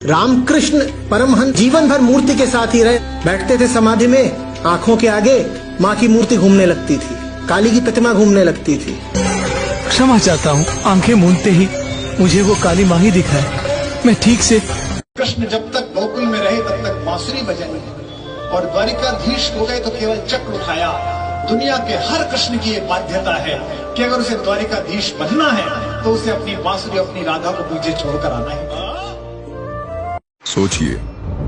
रामकृष्ण परमहंस जीवन भर मूर्ति के साथ ही रहे। बैठते थे समाधि में, आंखों के आगे माँ की मूर्ति घूमने लगती थी, काली की प्रतिमा घूमने लगती थी। क्षमा चाहता हूँ, आंखें मूंदते ही मुझे वो काली माँ ही दिखाए। मैं ठीक से कृष्ण जब तक गोकुल में रहे तब तक बांसुरी बजाई और द्वारिकाधीश हो गए तो केवल चक्र उठाया। दुनिया के हर कृष्ण की ये बाध्यता है कि अगर उसे द्वारिकाधीश बनना है तो उसे अपनी बांसुरी, अपनी राधा को पीछे छोड़कर आना है। सोचिए,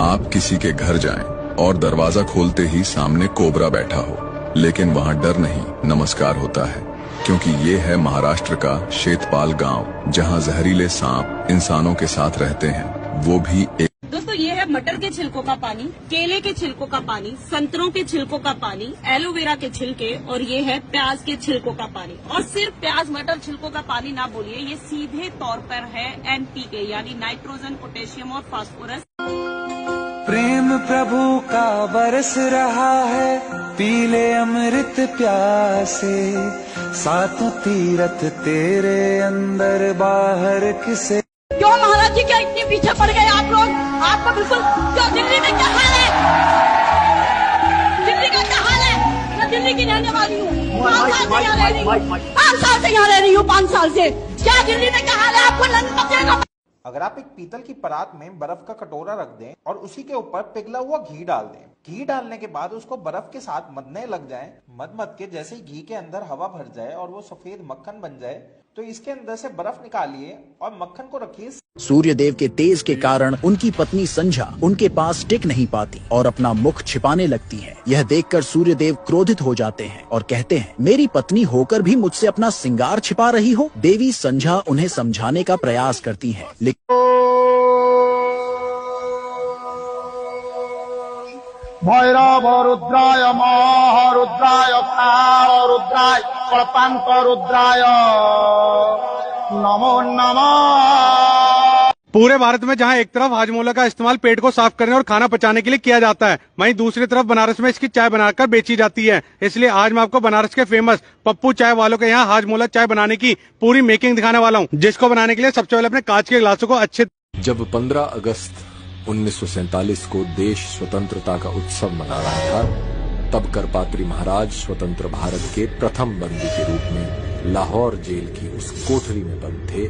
आप किसी के घर जाएं और दरवाजा खोलते ही सामने कोबरा बैठा हो, लेकिन वहाँ डर नहीं, नमस्कार होता है, क्योंकि ये है महाराष्ट्र का शेतपाल गांव, जहाँ जहरीले सांप इंसानों के साथ रहते हैं, वो भी एक। दोस्तों, ये है मटर के छिलकों का पानी, केले के छिलकों का पानी, संतरों के छिलकों का पानी, एलोवेरा के छिलके, और ये है प्याज के छिलकों का पानी। और सिर्फ प्याज मटर छिलकों का पानी ना बोलिए, ये सीधे तौर पर है NPK यानी नाइट्रोजन, पोटेशियम और फास्फोरस। प्रेम प्रभु का बरस रहा है, पीले अमृत प्यासे, सातों तीरथ तेरे अंदर बाहर किसे। क्यों महाराज जी, क्या इतने पीछे पड़ गए आप लोग? आपको बिल्कुल क्यों? दिल्ली में क्या हाल है? दिल्ली का क्या हाल है? मैं दिल्ली की रहने वाली हूँ, 5 साल से यहाँ रह रही हूँ, 5 साल से यहाँ रह रही हूँ, 5 साल से। क्या दिल्ली में क्या हाल है? आपको नहीं पता। अगर आप एक पीतल की परात में बर्फ का कटोरा रख दें और उसी के ऊपर पिघला हुआ घी डाल दें, घी डालने के बाद उसको बर्फ के साथ मथने लग जाएं, मद के जैसे ही घी के अंदर हवा भर जाए और वो सफेद मक्खन बन जाए, तो इसके अंदर से बर्फ निकालिए और मक्खन को रखिए। सूर्यदेव के तेज के कारण उनकी पत्नी संझा उनके पास टिक नहीं पाती और अपना मुख छिपाने लगती है। यह देखकर सूर्यदेव क्रोधित हो जाते हैं और कहते हैं, मेरी पत्नी होकर भी मुझसे अपना श्रृंगार छिपा रही हो। देवी संझा उन्हें समझाने का प्रयास करती है, लेकिन भैरव रुद्राय महारुद्राय रुद्राय कल्पांत रुद्राय नमो नमः। पूरे भारत में जहां एक तरफ हाजमोला का इस्तेमाल पेट को साफ करने और खाना पचाने के लिए किया जाता है, वहीं दूसरी तरफ बनारस में इसकी चाय बनाकर बेची जाती है। इसलिए आज मैं आपको बनारस के फेमस पप्पू चाय वालों के यहाँ हाजमोला चाय बनाने की पूरी मेकिंग दिखाने वाला हूँ, जिसको बनाने के लिए सबसे पहले अपने कांच के गिलासों को अच्छे। जब 15 अगस्त 1947 को देश स्वतंत्रता का उत्सव मना रहा था, तब करपात्री महाराज स्वतंत्र भारत के प्रथम बंदी के रूप में लाहौर जेल की उस कोठरी में बंद थे,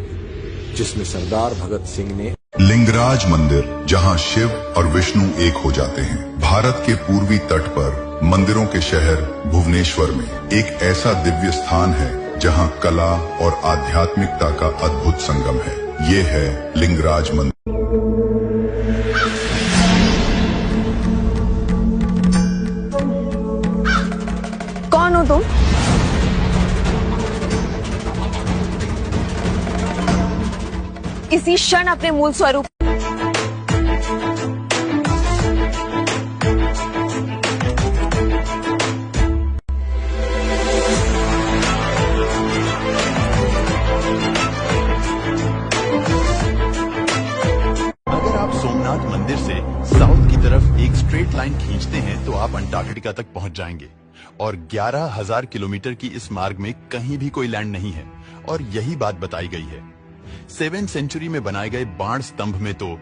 जिसमें सरदार भगत सिंह ने लिंगराज मंदिर, जहां शिव और विष्णु एक हो जाते हैं। भारत के पूर्वी तट पर मंदिरों के शहर भुवनेश्वर में एक ऐसा दिव्य स्थान है जहां कला और आध्यात्मिकता का अद्भुत संगम है। ये है लिंगराज मंदिर। कौन हो तुम? इसी क्षण अपने मूल स्वरूप। अगर आप सोमनाथ मंदिर से साउथ की तरफ एक स्ट्रेट लाइन खींचते हैं तो आप अंटार्कटिका तक पहुंच जाएंगे। और 11,000 किलोमीटर की इस मार्ग में कहीं भी कोई लैंड नहीं है, और यही बात बताई गई है। 7वीं सेंचुरी में बनाए गए बाण स्तंभ में तो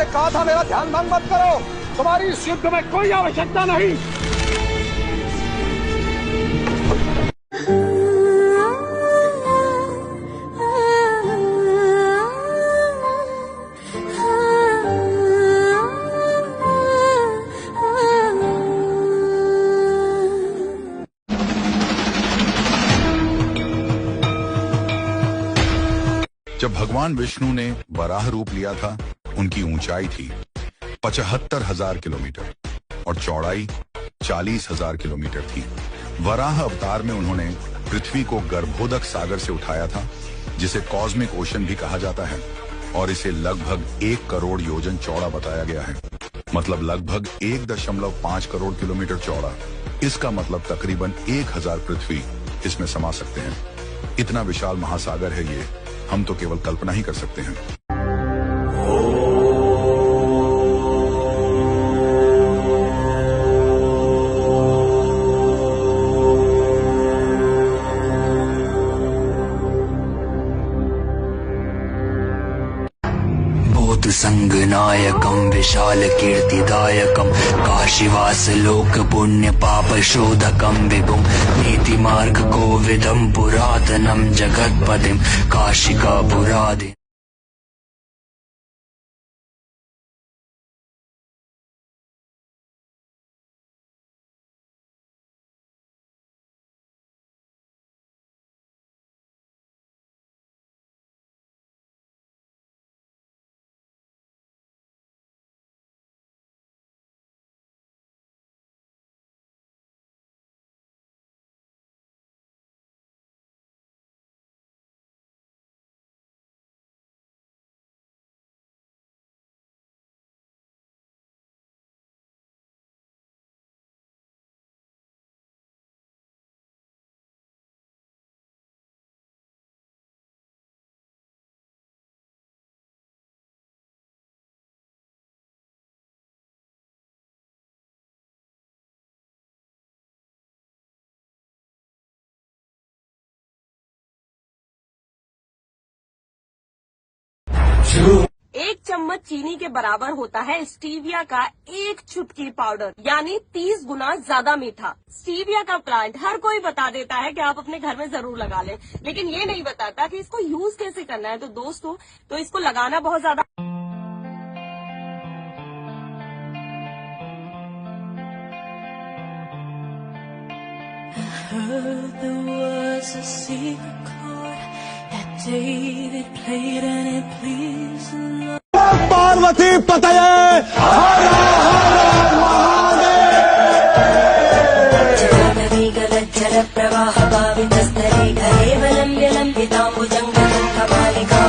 कहा था मेरा ध्यान भंग मत करो। तुम्हारी इस युद्ध में कोई आवश्यकता नहीं। जब भगवान विष्णु ने वराह रूप लिया था, उनकी ऊंचाई थी 75,000 किलोमीटर और चौड़ाई 40,000 किलोमीटर थी। वराह अवतार में उन्होंने पृथ्वी को गर्भोदक सागर से उठाया था, जिसे कॉस्मिक ओशन भी कहा जाता है, और इसे लगभग 1 करोड़ योजन चौड़ा बताया गया है। मतलब लगभग 1.5 करोड़ किलोमीटर चौड़ा। इसका मतलब तकरीबन 1000 पृथ्वी इसमें समा सकते हैं। इतना विशाल महासागर है ये, हम तो केवल कल्पना ही कर सकते हैं। संगनायकम विशाल कीर्तिदायकम काशीवास लोक पुण्य पाप शोधकम विभुम नीति मार्ग कोविदम पुरातनम जगतपतिम काशिका पुरादि। एक चम्मच चीनी के बराबर होता है स्टीविया का 1 चुटकी पाउडर, यानी 30 गुना ज्यादा मीठा। स्टीविया का प्लांट हर कोई बता देता है कि आप अपने घर में जरूर लगा लें, लेकिन ये नहीं बताता कि इसको यूज कैसे करना है। तो दोस्तों, तो इसको लगाना बहुत ज्यादा पार्वती पतये जल प्रवाह भावितस्तरे घरे वलम्ब्य लम्बिताम्बुजङ्गलं कपालिका।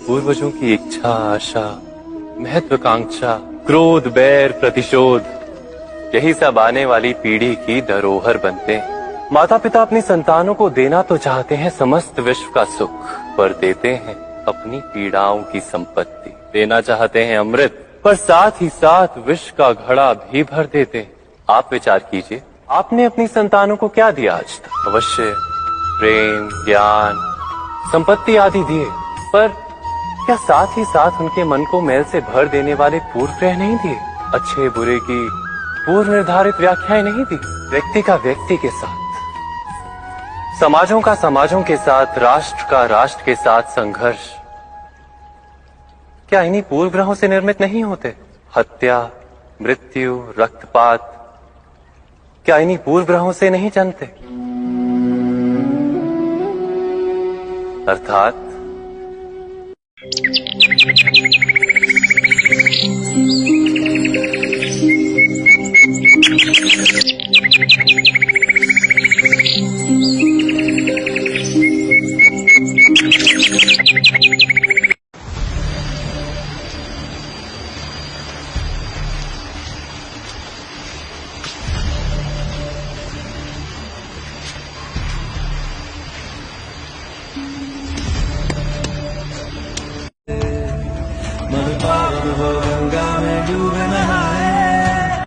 पूर्वजों की इच्छा, आशा, महत्वाकांक्षा, क्रोध, बैर, प्रतिशोध, यही सब आने वाली पीढ़ी की धरोहर बनते हैं। माता पिता अपनी संतानों को देना तो चाहते हैं समस्त विश्व का सुख, पर देते हैं अपनी पीड़ाओं की संपत्ति। देना चाहते हैं अमृत, पर साथ ही साथ विष का घड़ा भी भर देते हैं। आप विचार कीजिए, आपने अपनी संतानों को क्या दिया आज तक? अवश्य प्रेम, ज्ञान, संपत्ति आदि दिए, पर क्या साथ ही साथ उनके मन को मैल से भर देने वाले पूर्व ग्रह नहीं दिए? अच्छे बुरे की पूर्व निर्धारित व्याख्याएं नहीं दी? व्यक्ति का व्यक्ति के साथ, समाजों का समाजों के साथ, राष्ट्र का राष्ट्र के साथ संघर्ष क्या इन्हीं पूर्व ग्रहों से निर्मित नहीं होते? हत्या, मृत्यु, रक्तपात क्या इन्हीं पूर्व ग्रहों से नहीं जन्मते? अर्थात गंगा में डूब नहाए।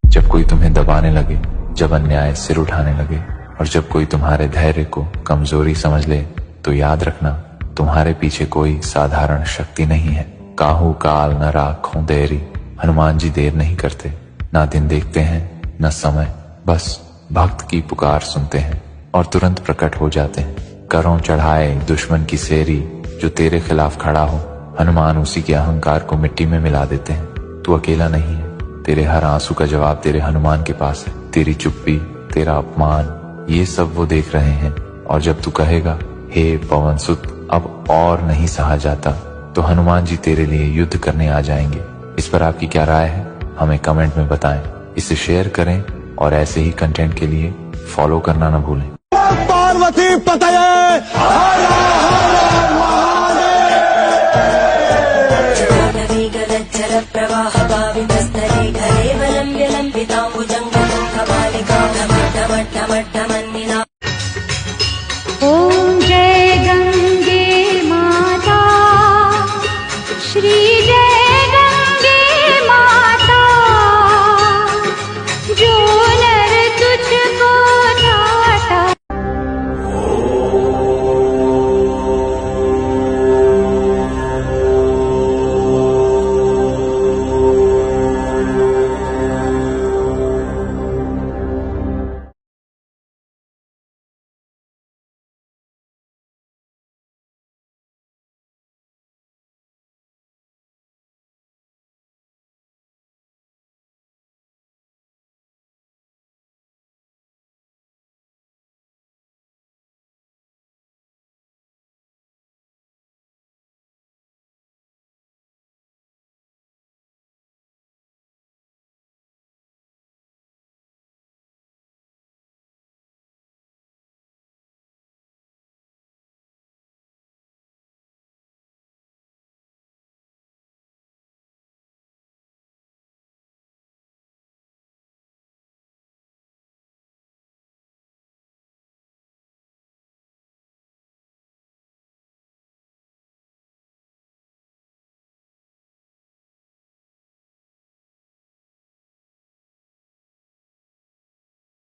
जब कोई तुम्हें दबाने लगे, जब अन्याय सिर उठाने लगे और जब कोई तुम्हारे धैर्य को कमजोरी समझ ले, तो याद रखना तुम्हारे पीछे कोई साधारण शक्ति नहीं है। काहू काल न राखों देरी, हनुमान जी देर नहीं करते, ना दिन देखते हैं न समय, बस भक्त की पुकार सुनते हैं और तुरंत प्रकट हो जाते हैं। करों चढ़ाए दुश्मन की सेरी, जो तेरे खिलाफ खड़ा हो, हनुमान उसी के अहंकार को मिट्टी में मिला देते हैं। तू अकेला नहीं है, तेरे हर आंसू का जवाब तेरे हनुमान के पास है। तेरी चुप्पी, तेरा अपमान, ये सब वो देख रहे हैं, और जब तू कहेगा हे पवन सुत अब और नहीं सहा जाता, तो हनुमान जी तेरे लिए युद्ध करने आ जाएंगे। इस पर आपकी क्या राय है, हमें कमेंट में बताएं। इसे शेयर करें और ऐसे ही कंटेंट के लिए फॉलो करना न भूलें। पार्वती पतये प्रवाह पावितस्थले कलेवलम्ब्य लम्बिताम्बुजङ्गमुखबालिका ढमढमढमढमन्निना। ओम जय गंगे माता, श्री जय गंगे माता, जो नर तुझको ठाटा।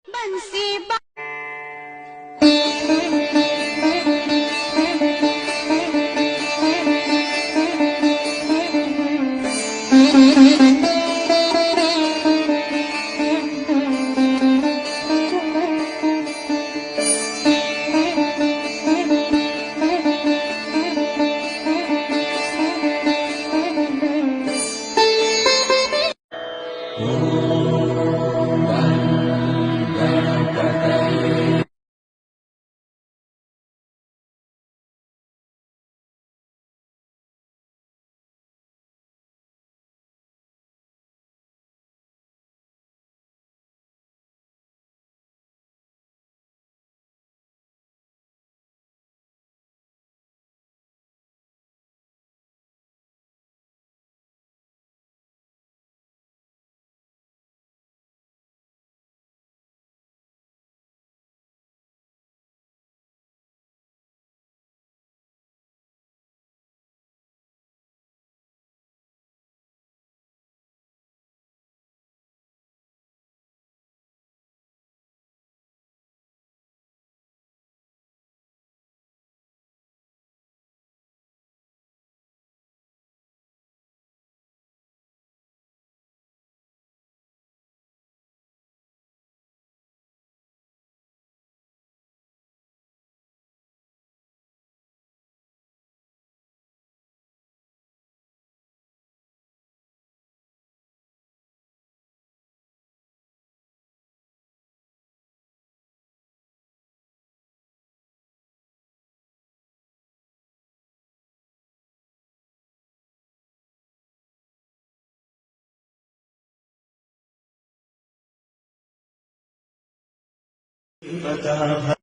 बंसी बता